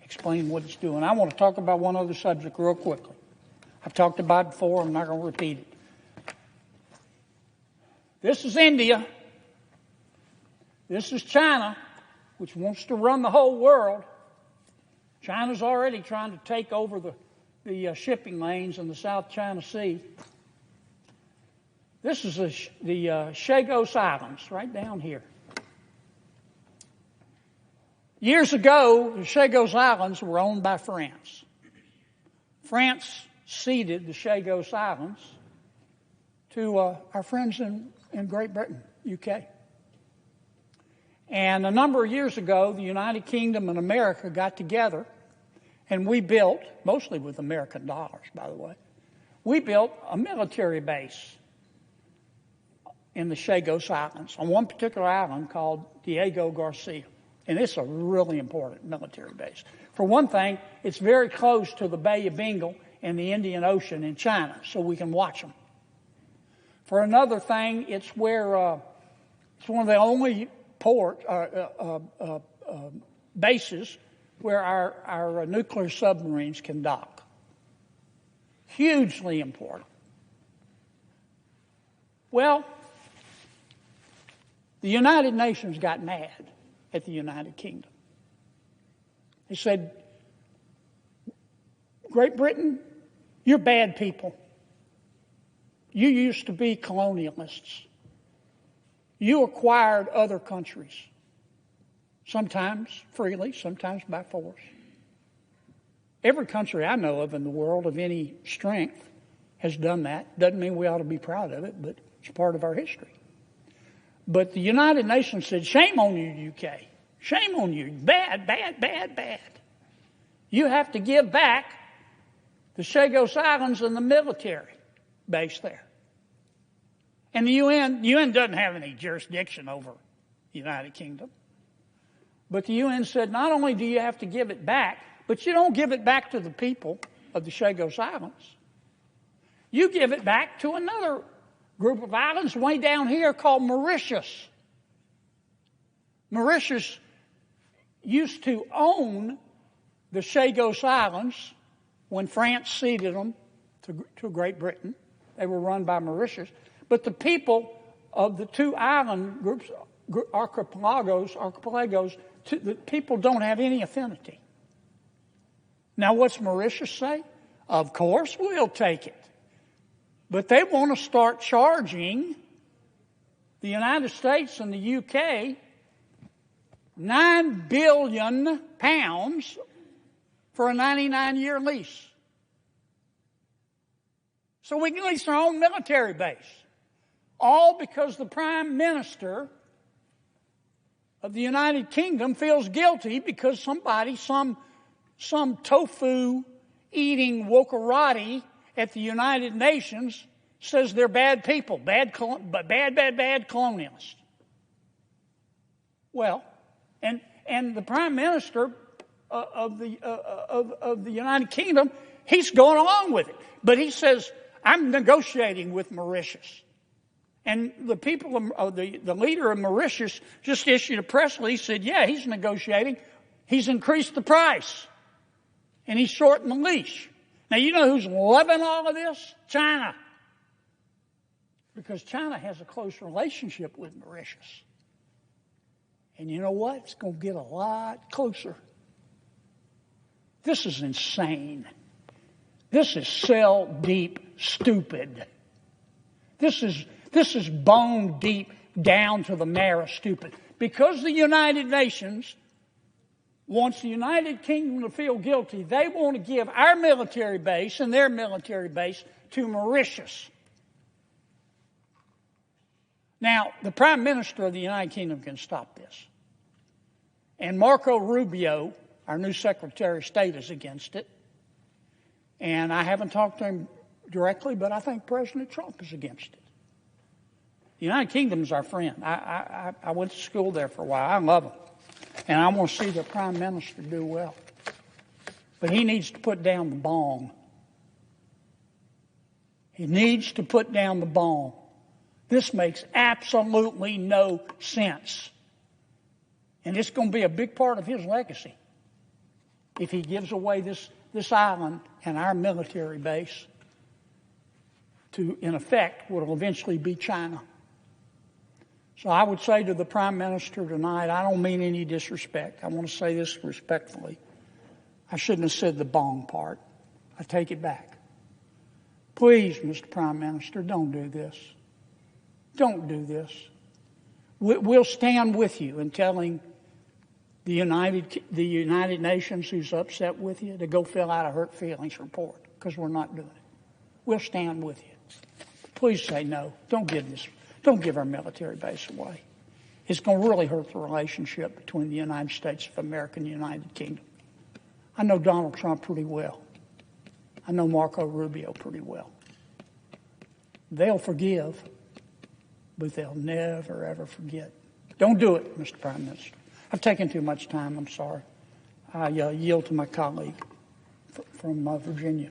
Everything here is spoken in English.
explain what it's doing. I want to talk about one other subject real quickly. I've talked about it before. I'm not going to repeat it. This is India. This is China, which wants to run the whole world. China's already trying to take over the shipping lanes in the South China Sea. This is the Chagos Islands, right down here. Years ago, the Chagos Islands were owned by France. France ceded the Chagos Islands to our friends in Great Britain, UK. And a number of years ago, the United Kingdom and America got together, and we built, mostly with American dollars, by the way, we built a military base in the Chagos Islands, on one particular island called Diego Garcia. And it's a really important military base. For one thing, it's very close to the Bay of Bengal and the Indian Ocean in China, so we can watch them. For another thing, it's where it's one of the only bases where our nuclear submarines can dock. Hugely important. Well, the United Nations got mad at the United Kingdom. They said, Great Britain, you're bad people. You used to be colonialists. You acquired other countries, sometimes freely, sometimes by force. Every country I know of in the world of any strength has done that. Doesn't mean we ought to be proud of it, but it's part of our history. But the United Nations said, shame on you, UK. Shame on you. Bad, bad, bad, bad. You have to give back the Chagos Islands and the military base there. And the UN doesn't have any jurisdiction over the United Kingdom. But the UN said, not only do you have to give it back, but you don't give it back to the people of the Chagos Islands. You give it back to another group of islands way down here called Mauritius. Mauritius used to own the Chagos Islands when France ceded them to Great Britain. They were run by Mauritius. But the people of the two island groups, archipelagos, the people don't have any affinity. Now, what's Mauritius say? Of course we'll take it. But they want to start charging the United States and the UK £9 billion for a 99-year lease. So we can lease our own military base. All because the Prime Minister of the United Kingdom feels guilty because somebody, some tofu-eating Wokerati at the United Nations says they're bad people, bad colonialists. Well, and the Prime Minister of the United Kingdom, he's going along with it, but he says, I'm negotiating with Mauritius. And the people of the leader of Mauritius just issued a press release, said, yeah, he's negotiating. He's increased the price. And he's shortened the leash. Now, you know who's loving all of this? China. Because China has a close relationship with Mauritius. And you know what? It's going to get a lot closer. This is insane. This is cell deep stupid. This is bone deep down to the marrow stupid. Because the United Nations wants the United Kingdom to feel guilty, they want to give our military base and their military base to Mauritius. Now, the Prime Minister of the United Kingdom can stop this. And Marco Rubio, our new Secretary of State, is against it. And I haven't talked to him directly, but I think President Trump is against it. The United Kingdom is our friend. I went to school there for a while. I love them. And I want to see the Prime Minister do well. But he needs to put down the bong. He needs to put down the bong. This makes absolutely no sense. And it's going to be a big part of his legacy. if he gives away this island and our military base to, in effect, what will eventually be China. So I would say to the Prime Minister tonight, I don't mean any disrespect. I want to say this respectfully. I shouldn't have said the bong part. I take it back. Please, Mr. Prime Minister, don't do this. Don't do this. We'll stand with you in telling the United Nations who's upset with you to go fill out a hurt feelings report, because we're not doing it. We'll stand with you. Please say no. Don't give our military base away. It's going to really hurt the relationship between the United States of America and the United Kingdom. I know Donald Trump pretty well. I know Marco Rubio pretty well. They'll forgive, but they'll never, ever forget. Don't do it, Mr. Prime Minister. I've taken too much time. I'm sorry. I yield to my colleague from Virginia.